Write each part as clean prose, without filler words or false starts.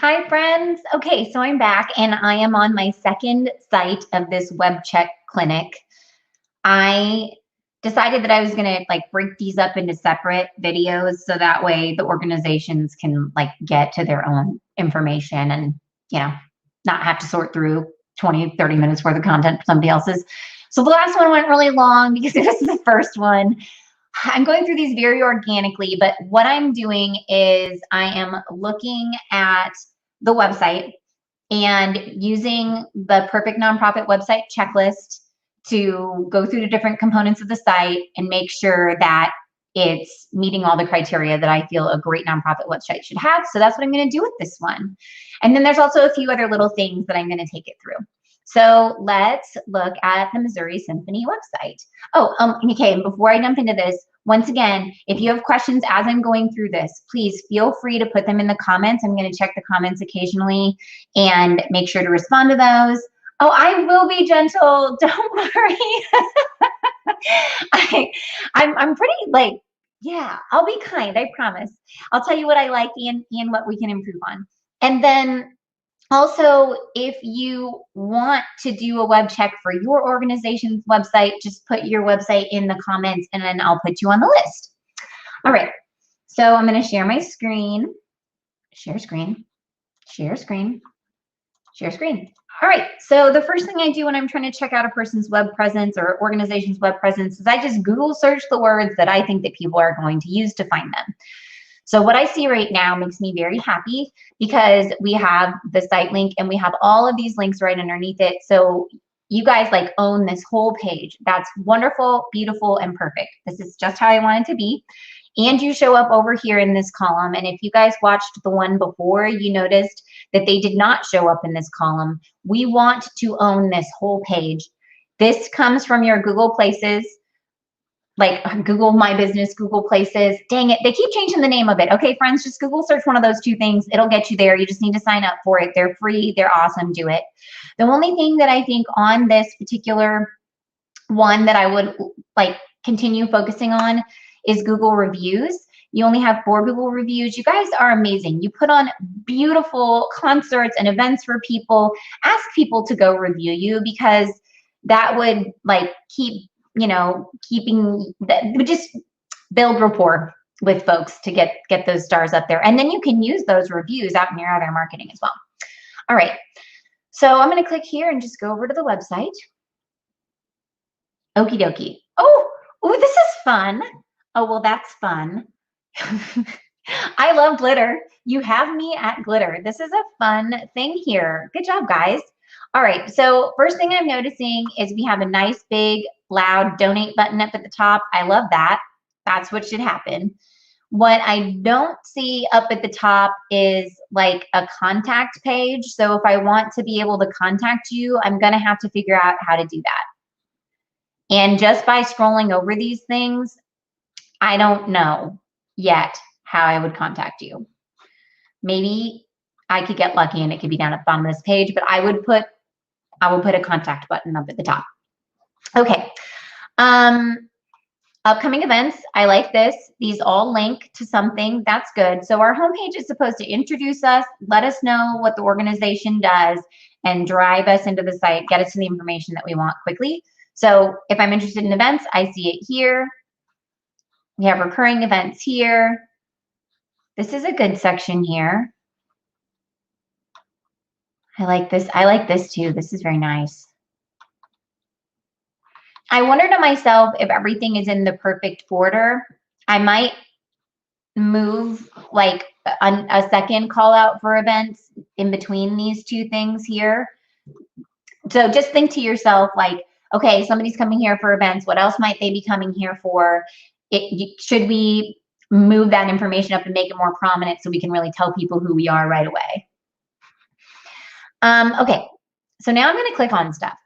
Hi, friends. Okay, so I'm back and I am on my second site of this web check clinic. I decided that I was going to break these up into separate videos so that way the organizations can get to their own information and, you know, not have to sort through 20, 30 minutes worth of content for somebody else's. So the last one went really long because this is the first one. I'm going through these very organically, but what I'm doing is I am looking at the website and using the Perfect Nonprofit website checklist to go through the different components of the site and make sure that it's meeting all the criteria that I feel a great nonprofit website should have. So that's what I'm going to do with this one. And then there's also a few other little things that I'm going to take it through. So let's look at the Missouri Symphony website. Okay, and before I jump into this, once again, if you have questions as I'm going through this, please feel free to put them in the comments. I'm going to check the comments occasionally and make sure to respond to those. Oh, I will be gentle. Don't worry. I'm pretty yeah, I'll be kind. I promise. I'll tell you what I like and what we can improve on. And then also, if you want to do a web check for your organization's website, just put your website in the comments and then I'll put you on the list. All right, so I'm going to share my screen. Share screen. Share screen. Share screen. All right, so the first thing I do when I'm trying to check out a person's web presence or organization's web presence is I just Google search the words that I think that people are going to use to find them. So what I see right now makes me very happy because we have the site link and we have all of these links right underneath it. So you guys own this whole page. That's wonderful, beautiful, and perfect. This is just how I want it to be. And you show up over here in this column. And if you guys watched the one before, you noticed that they did not show up in this column. We want to own this whole page. This comes from your Google Places, like Google My Business, Google Places. Dang it, they keep changing the name of it. Okay, friends, just Google search one of those two things. It'll get you there. You just need to sign up for it. They're free. They're awesome. Do it. The only thing that I think on this particular one that I would continue focusing on is Google reviews. You only have 4 Google reviews. You guys are amazing. You put on beautiful concerts and events for people. Ask people to go review you because that would keep keeping that would just build rapport with folks to get those stars up there. And then you can use those reviews out in your other marketing as well. All right. So I'm going to click here and just go over to the website. Okie dokie. Oh, this is fun. Oh, well, that's fun. I love glitter. You have me at glitter. This is a fun thing here. Good job, guys. All right, so first thing I'm noticing is we have a nice big loud donate button up at the top. I love that. That's what should happen. What I don't see up at the top is a contact page. So if I want to be able to contact you, I'm gonna have to figure out how to do that. And just by scrolling over these things, I don't know yet how I would contact you. Maybe I could get lucky and it could be down at the bottom of this page, but I will put a contact button up at the top. Okay. Upcoming events, I like this. These all link to something. That's good. So our homepage is supposed to introduce us, let us know what the organization does, and drive us into the site, get us to the information that we want quickly. So if I'm interested in events, I see it here. We have recurring events here. This is a good section here. I like this. I like this too. This is very nice. I wonder to myself if everything is in the perfect order. I might move a second call out for events in between these two things here. So just think to yourself okay, somebody's coming here for events. What else might they be coming here for? Should we move that information up and make it more prominent so we can really tell people who we are right away? Okay, so now I'm going to click on stuff.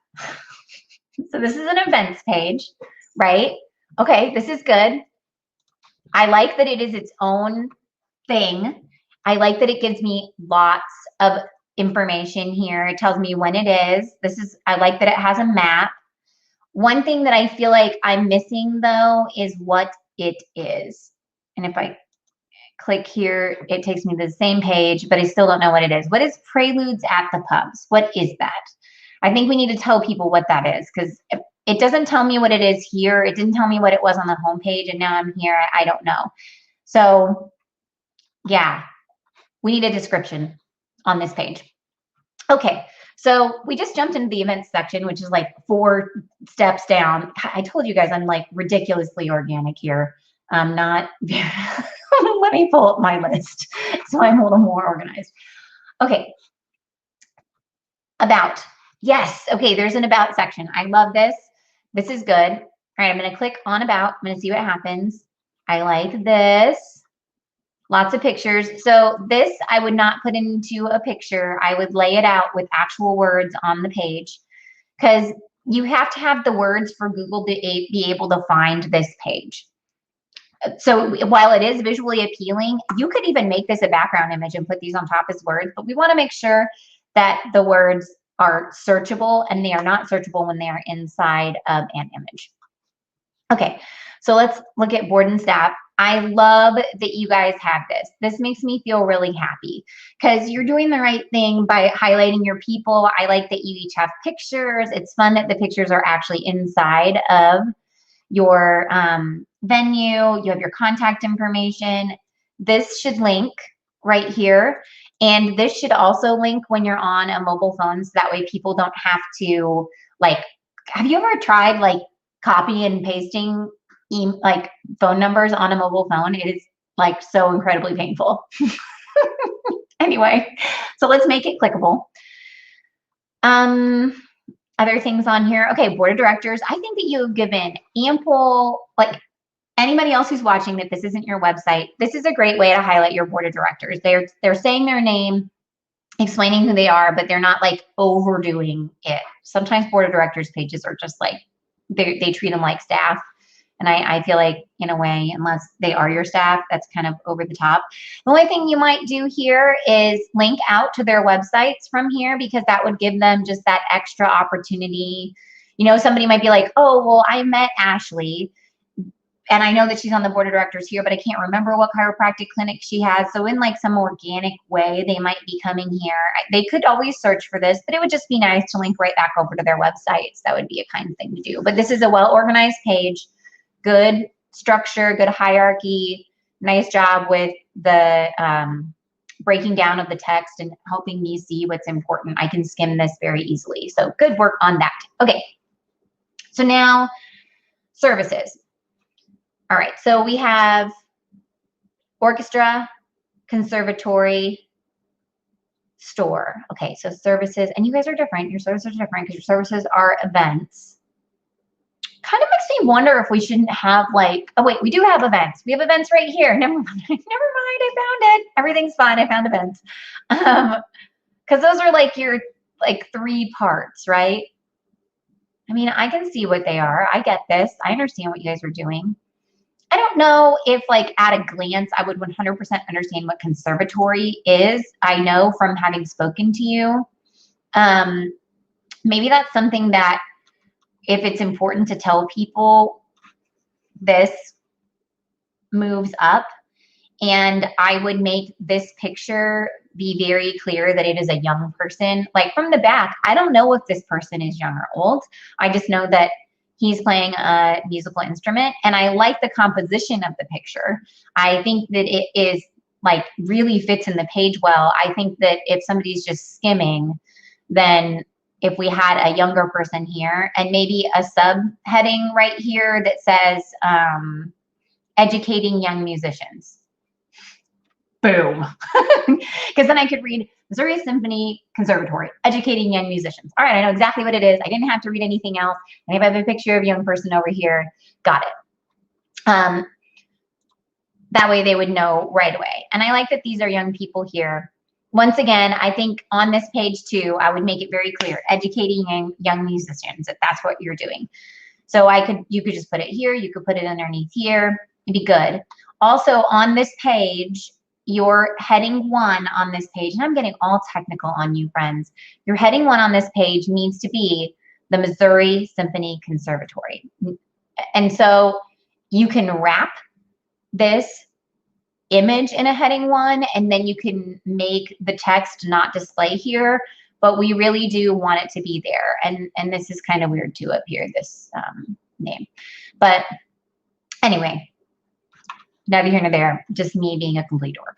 So this is an events page, right? Okay, this is good. I like that it is its own thing. I like that it gives me lots of information here. It tells me when it is. I like that it has a map. One thing that I feel like I'm missing though is what it is. And if I click here, it takes me to the same page, but I still don't know what it is. What is Preludes at the Pubs? What is that? I think we need to tell people what that is, because it doesn't tell me what it is here. It didn't tell me what it was on the homepage, and now I'm here. I don't know. So yeah, we need a description on this page. Okay, so we just jumped into the events section, which is like 4 steps down. I told you guys I'm like ridiculously organic here. I'm not, let me pull up my list so I'm a little more organized. Okay, about. Yes, okay, there's an about section. I love this. This is good. All right, I'm gonna click on about. I'm gonna see what happens. I like this. Lots of pictures. So this I would not put into a picture. I would lay it out with actual words on the page, because you have to have the words for Google to be able to find this page. So while it is visually appealing, you could even make this a background image and put these on top as words, but we want to make sure that the words are searchable, and they are not searchable when they are inside of an image. Okay, so let's look at board and staff. I love that you guys have this. This makes me feel really happy, because you're doing the right thing by highlighting your people. I like that you each have pictures. It's fun that the pictures are actually inside of your venue. You have your contact information. This should link right here. And this should also link when you're on a mobile phone, so that way people don't have to, like, have you ever tried like copy and pasting like phone numbers on a mobile phone? It is like so incredibly painful. Anyway, so let's make it clickable. Other things on here. Okay, board of directors. I think that you've given ample, like anybody else who's watching that this isn't your website, this is a great way to highlight your board of directors. They're saying their name, explaining who they are, but they're not like overdoing it. Sometimes board of directors pages are just like, they treat them like staff. And I feel like, in a way, unless they are your staff, that's kind of over the top. The only thing you might do here is link out to their websites from here, because that would give them just that extra opportunity. You know, somebody might be like, oh, well, I met Ashley, and I know that she's on the board of directors here, but I can't remember what chiropractic clinic she has. So in like some organic way, they might be coming here. They could always search for this, but it would just be nice to link right back over to their websites. That would be a kind thing to do. But this is a well-organized page. Good structure, good hierarchy, nice job with the breaking down of the text and helping me see what's important. I can skim this very easily. So good work on that. Okay, so now services. All right, so we have orchestra, conservatory, store. Okay, so services, and you guys are different. Your services are different because your services are events. Kind of makes me wonder if we shouldn't have like, oh wait, we do have events. We have events right here. Never mind, I found it. Everything's fine, I found events. Because those are like your like 3 parts, right? I mean, I can see what they are. I get this. I understand what you guys are doing. I don't know if like at a glance, I would 100% understand what conservatory is. I know from having spoken to you. Maybe that's something that, if it's important to tell people, this moves up, and I would make this picture be very clear that it is a young person. Like from the back, I don't know if this person is young or old. I just know that he's playing a musical instrument, and I like the composition of the picture. I think that it is like really fits in the page well. I think that if somebody's just skimming, then if we had a younger person here and maybe a subheading right here that says educating young musicians. Boom. Because then I could read Missouri Symphony Conservatory, educating young musicians. All right, I know exactly what it is. I didn't have to read anything else. And if I have a picture of a young person over here, got it. That way they would know right away. And I like that these are young people here. Once again, I think on this page too, I would make it very clear, educating young musicians, if that's what you're doing. So you could just put it here. You could put it underneath here. It'd be good. Also on this page, your heading 1 on this page, and I'm getting all technical on you, friends. Your heading 1 on this page needs to be the Missouri Symphony Conservatory. And so you can wrap this image in a heading one, and then you can make the text not display here, but we really do want it to be there. And this is kind of weird too up here, this name. But anyway, neither here nor there, just me being a complete dork.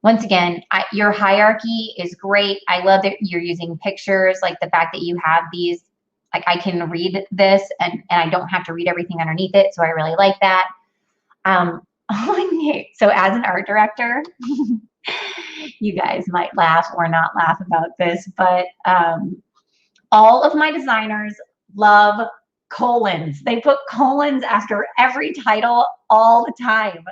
Once again, your hierarchy is great. I love that you're using pictures, like the fact that you have these, like I can read this and I don't have to read everything underneath it. So I really like that. So as an art director, you guys might laugh or not laugh about this, but all of my designers love colons. They put colons after every title all the time.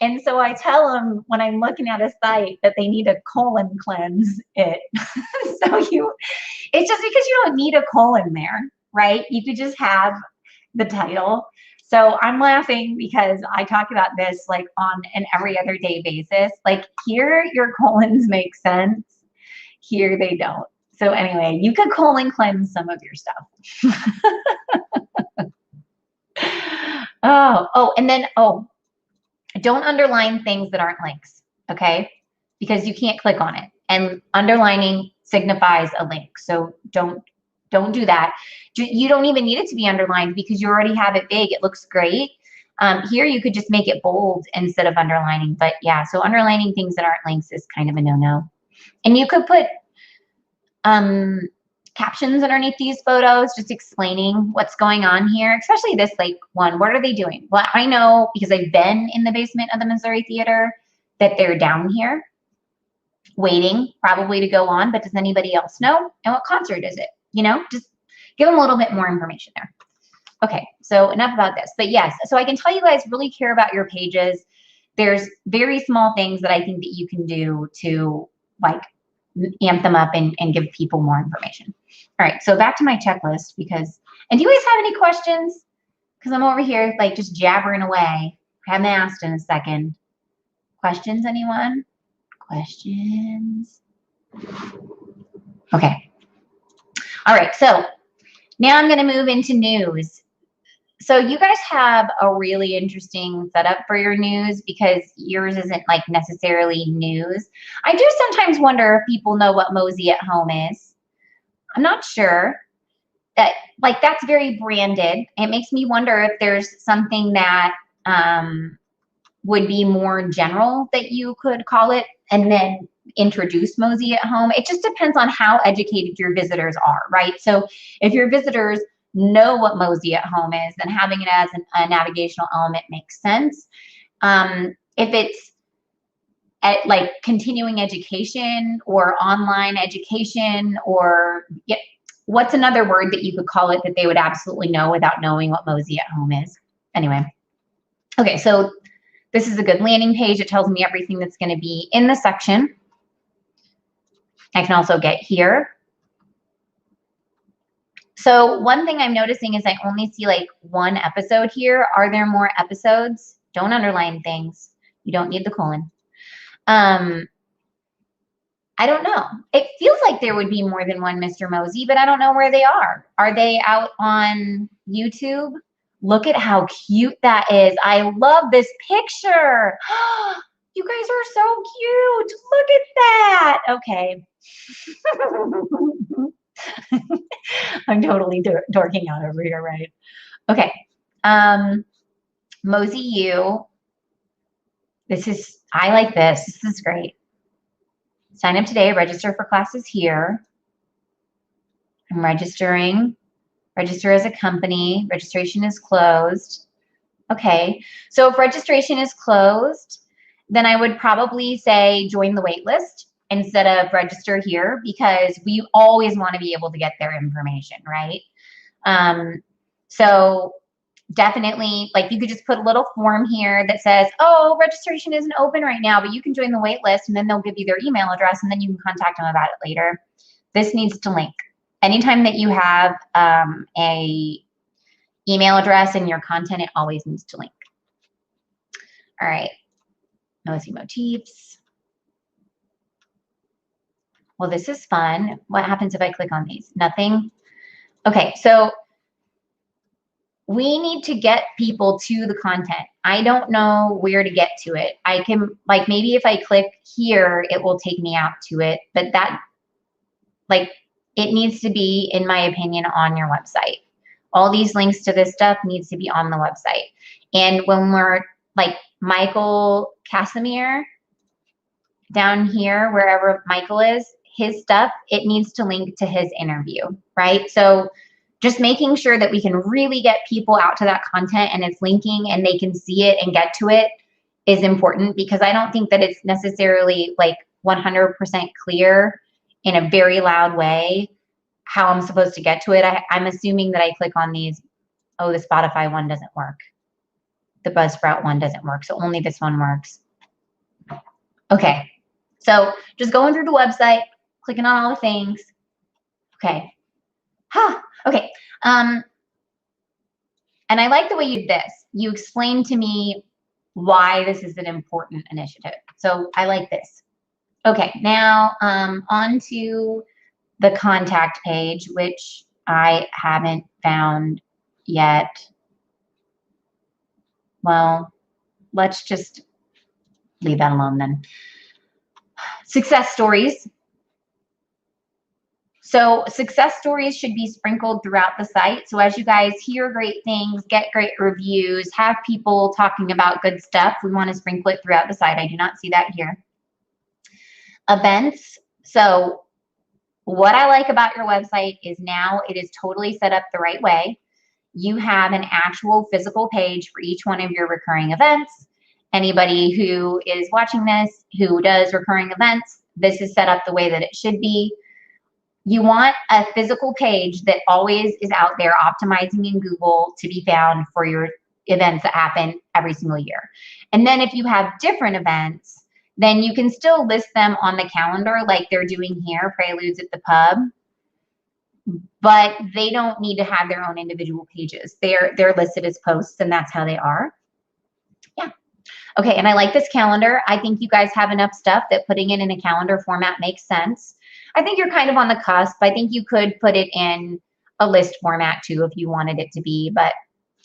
And so I tell them when I'm looking at a site that they need to colon cleanse it. It's just because you don't need a colon there, right? You could just have the title. So I'm laughing because I talk about this like on an every other day basis. Like here, your colons make sense. Here they don't. So anyway, you could colon cleanse some of your stuff. And then, don't underline things that aren't links, okay? Because you can't click on it. And underlining signifies a link. So don't do that. You don't even need it to be underlined because you already have it big. It looks great. Here you could just make it bold instead of underlining. But yeah, so underlining things that aren't links is kind of a no-no. And you could put captions underneath these photos, just explaining what's going on here, especially this like one. What are they doing? Well, I know because I've been in the basement of the Missouri Theater that they're down here waiting probably to go on, but does anybody else know? And what concert is it? You know, just give them a little bit more information there. Okay, so enough about this. But yes, so I can tell you guys really care about your pages. There's very small things that I think that you can do to like amp them up and give people more information. All right, so back to my checklist and do you guys have any questions? Because I'm over here like just jabbering away. I haven't asked in a second. Questions, anyone? Questions? Okay. All right, so now I'm gonna move into news. So you guys have a really interesting setup for your news because yours isn't like necessarily news. I do sometimes wonder if people know what Mosey at Home is. I'm not sure. That's very branded. It makes me wonder if there's something that would be more general that you could call it and then introduce Mosey at Home. It just depends on how educated your visitors are, right? So if your visitors know what Mosey at Home is, then having it as a navigational element makes sense. If it's at like continuing education or online education or what's another word that you could call it that they would absolutely know without knowing what Mosey at Home is? Anyway, okay, so this is a good landing page. It tells me everything that's going to be in the section. I can also get here. So one thing I'm noticing is I only see like one episode here. Are there more episodes? Don't underline things. You don't need the colon. I don't know. It feels like there would be more than one Mr. Mosey, but I don't know where they are. Are they out on YouTube? Look at how cute that is. I love this picture. You guys are so cute. Look at that. Okay. I'm totally dorking out over here, right? Okay. Mosey U. I like this. This is great. Sign up today, register for classes here. I'm registering. Register as a company. Registration is closed. Okay. So if registration is closed, then I would probably say join the wait list instead of register here because we always want to be able to get their information, right? So definitely, like you could just put a little form here that says, oh, registration isn't open right now, but you can join the wait list and then they'll give you their email address and then you can contact them about it later. This needs to link. Anytime that you have a email address in your content, it always needs to link. All right, Mosey motifs. Well, this is fun. What happens if I click on these? Nothing. Okay, so we need to get people to the content. I don't know where to get to it. I can, like, maybe if I click here, it will take me out to it, but that, like, it needs to be, in my opinion, on your website. All these links to this stuff needs to be on the website. And when we're like Michael Casimir down here, wherever Michael is, his stuff, it needs to link to his interview, right? So just making sure that we can really get people out to that content and it's linking and they can see it and get to it is important, because I don't think that it's necessarily like 100% clear in a very loud way how I'm supposed to get to it. I'm assuming that I click on these. Oh, the Spotify one doesn't work. The Buzzsprout one doesn't work. So only this one works. Okay. So just going through the website, clicking on all the things. Okay. Okay. And I like the way you did this. You explained to me why this is an important initiative. So I like this. Okay. Now on to the contact page, which I haven't found yet. Well, let's just leave that alone then. Success stories. So success stories should be sprinkled throughout the site. So as you guys hear great things, get great reviews, have people talking about good stuff, we want to sprinkle it throughout the site. I do not see that here. Events. So what I like about your website is now it is totally set up the right way. You have an actual physical page for each one of your recurring events. Anybody who is watching this who does recurring events, this is set up the way that it should be. You want a physical page that always is out there optimizing in Google to be found for your events that happen every single year. And then if you have different events, then you can still list them on the calendar like they're doing here, Preludes at the Pub, but they don't need to have their own individual pages. They're listed as posts, and that's how they are. Yeah. Okay, and I like this calendar. I think you guys have enough stuff that putting it in a calendar format makes sense. I think you're kind of on the cusp. I think you could put it in a list format too if you wanted it to be, but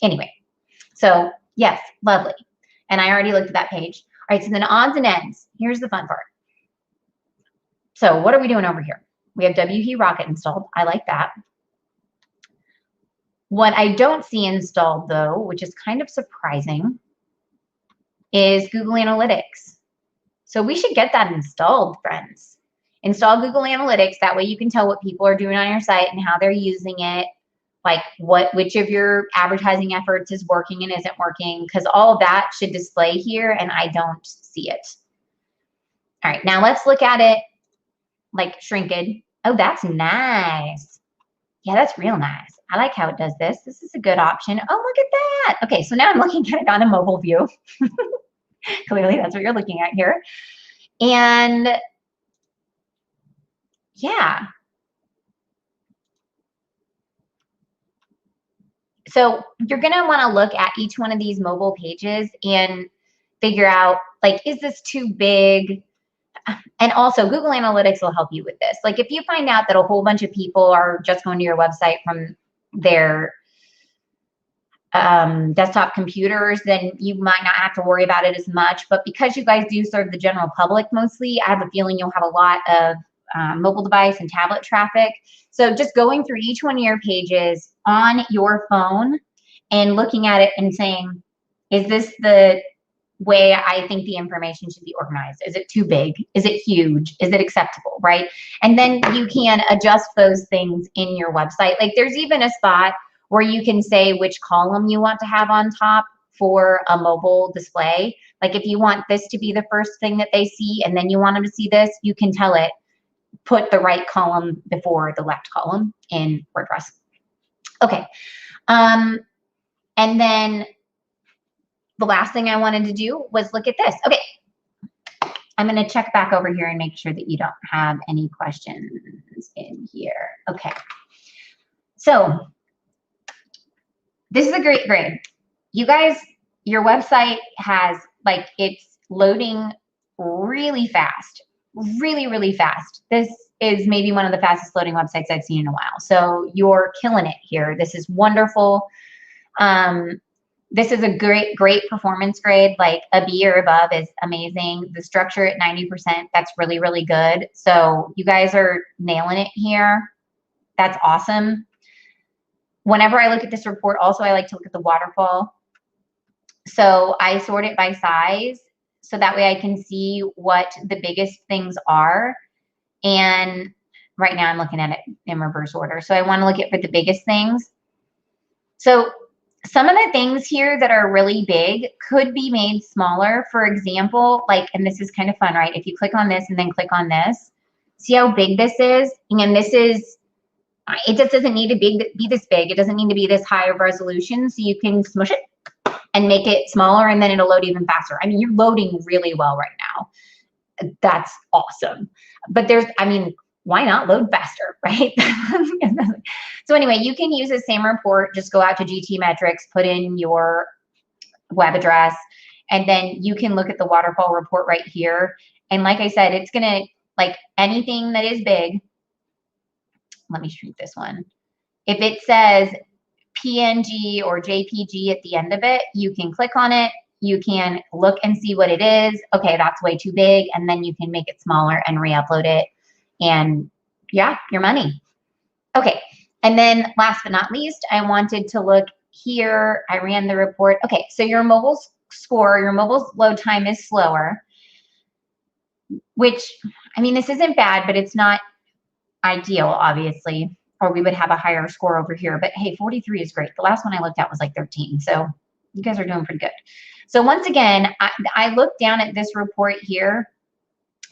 anyway. So yes, lovely. And I already looked at that page. All right, so then odds and ends. Here's the fun part. So what are we doing over here? We have WP Rocket installed. I like that. What I don't see installed though, which is kind of surprising, is Google Analytics. So we should get that installed, friends. Install Google Analytics. That way you can tell what people are doing on your site and how they're using it, like which of your advertising efforts is working and isn't working, because all of that should display here and I don't see it. All right, now let's look at it like shrinked. Oh, that's nice. Yeah, that's real nice. I like how it does this. This is a good option. Oh, look at that. Okay, so now I'm looking at it on a mobile view. Clearly, that's what you're looking at here. And yeah. So you're going to want to look at each one of these mobile pages and figure out, like, is this too big? And also Google Analytics will help you with this. Like if you find out that a whole bunch of people are just going to your website from their desktop computers, then you might not have to worry about it as much. But because you guys do serve the general public mostly, I have a feeling you'll have a lot of mobile device and tablet traffic. So just going through each one of your pages on your phone and looking at it and saying, is this the way I think the information should be organized? Is it too big? Is it huge? Is it acceptable, right? And then you can adjust those things in your website. Like there's even a spot where you can say which column you want to have on top for a mobile display. Like if you want this to be the first thing that they see and then you want them to see this, you can tell it, put the right column before the left column in WordPress. Okay. And then the last thing I wanted to do was look at this. Okay. I'm going to check back over here and make sure that you don't have any questions in here. Okay. So this is a great grade. You guys, your website has, like, it's loading really fast, really, really fast. This is maybe one of the fastest loading websites I've seen in a while. So you're killing it here. This is wonderful. This is a great performance grade. Like a B or above is amazing. The structure at 90%, that's really, really good. So you guys are nailing it here. That's awesome. Whenever I look at this report, also I like to look at the waterfall. So I sort it by size, so that way I can see what the biggest things are. And right now I'm looking at it in reverse order. So I want to look at for the biggest things. So some of the things here that are really big could be made smaller. For example, like, and this is kind of fun, right? If you click on this and then click on this, see how big this is? And this is, it just doesn't need to be this big. It doesn't need to be this high of resolution. So you can smush it and make it smaller, and then it'll load even faster. I mean, you're loading really well right now. That's awesome. But there's, I mean, why not load faster, right? So anyway, you can use the same report, just go out to GT Metrics, put in your web address, and then you can look at the waterfall report right here. And like I said, it's gonna, like anything that is big, let me shrink this one. If it says PNG or JPG at the end of it, you can click on it. You can look and see what it is. Okay, that's way too big. And then you can make it smaller and re-upload it. And yeah, your money. Okay, and then last but not least, I wanted to look here. I ran the report. Okay, so your mobile score, your mobile load time is slower, which, I mean, this isn't bad, but it's not ideal, obviously, or we would have a higher score over here. But hey, 43 is great. The last one I looked at was like 13. So you guys are doing pretty good. So once again, I looked down at this report here,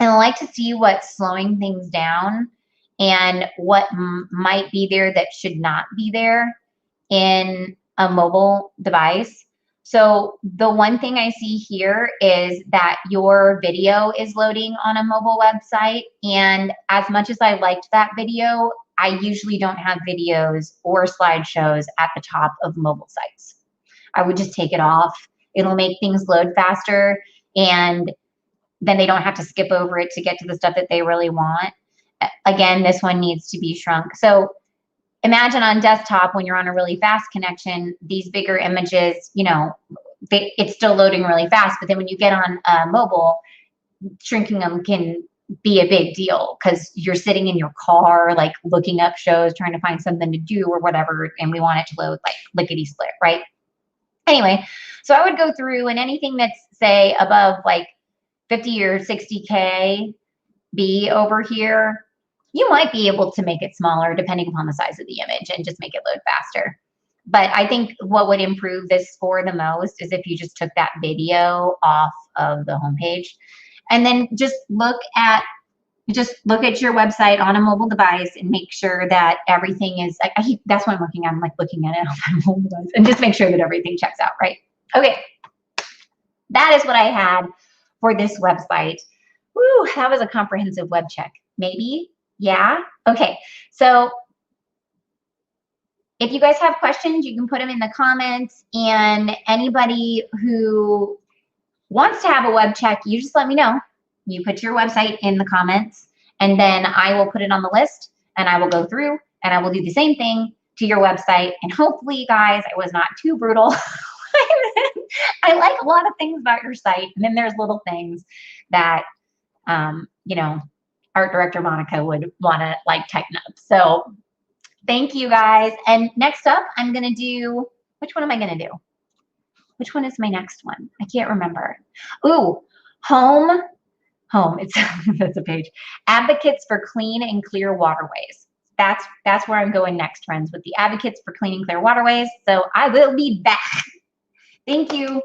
and I like to see what's slowing things down and what might be there that should not be there in a mobile device. So the one thing I see here is that your video is loading on a mobile website. And as much as I liked that video, I usually don't have videos or slideshows at the top of mobile sites. I would just take it off. It'll make things load faster, and then they don't have to skip over it to get to the stuff that they really want. Again, this one needs to be shrunk. So imagine on desktop, when you're on a really fast connection, these bigger images, you know, it's still loading really fast. But then when you get on mobile, shrinking them can be a big deal because you're sitting in your car, like looking up shows, trying to find something to do or whatever, and we want it to load like lickety split, right? Anyway, so I would go through, and anything that's, say, above like 50 or 60K B over here, you might be able to make it smaller depending upon the size of the image and just make it load faster. But I think what would improve this score the most is if you just took that video off of the homepage, and then just look at your website on a mobile device and make sure that everything is, that's what I'm looking at. I'm like looking at it on my mobile device and just make sure that everything checks out, right? Okay, that is what I had for this website. Woo, that was a comprehensive web check. Maybe, yeah, okay. So if you guys have questions, you can put them in the comments, and anybody who wants to have a web check, you just let me know. You put your website in the comments, and then I will put it on the list, and I will go through and I will do the same thing to your website. And hopefully, guys, I was not too brutal. I like a lot of things about your site, and then there's little things that, you know, art director Monica would want to like tighten up. So thank you, guys. And next up, I'm going to do, which one am I going to do? Which one is my next one? I can't remember. Ooh, home, it's that's a page. Advocates for clean and clear waterways. That's where I'm going next, friends, with the advocates for clean and clear waterways. So I will be back. Thank you.